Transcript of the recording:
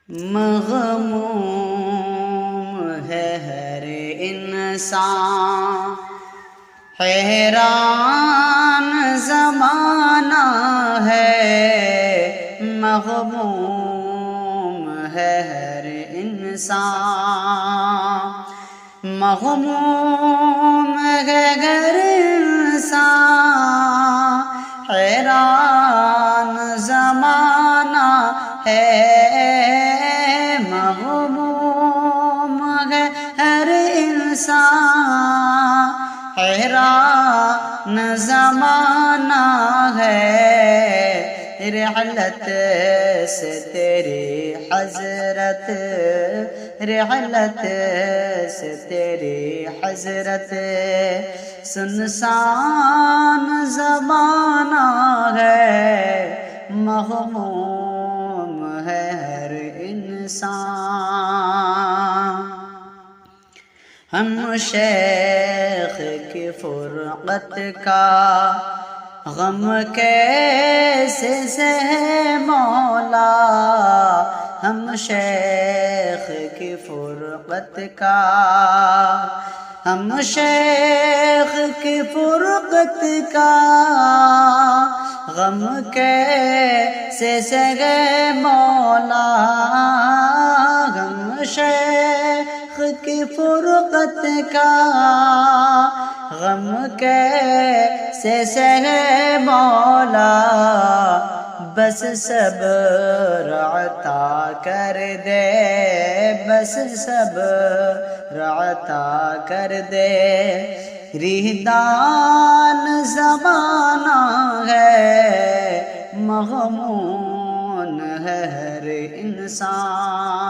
مغموم ہے ہر انسان، حیران زمانہ ہے، مغموم ہے ہر انسان، مغموم ہے ہر انسان، حیران زمانہ ہے، مغموم ہے ہر انسان، حیران زمانہ ہے، رحلت سے تیری حضرت، رحلت سے تیری حضرت، سنسان زمانہ ہے، مغموم ہے ہر انسان۔ ہم شیخ کی فرقت کا غم کیسے سہے مولا، ہم شیخ کی فرقت کا، ہم شیخ کی فرقت کا غم کیسے سہے مولا، ہم شیخ کی فرقت کا غم کیسے سہے مولا، بس صبر عطا کر دے، بس صبر عطا کر دے، ریحان زمانہ ہے، مغموم ہے ہر انسان۔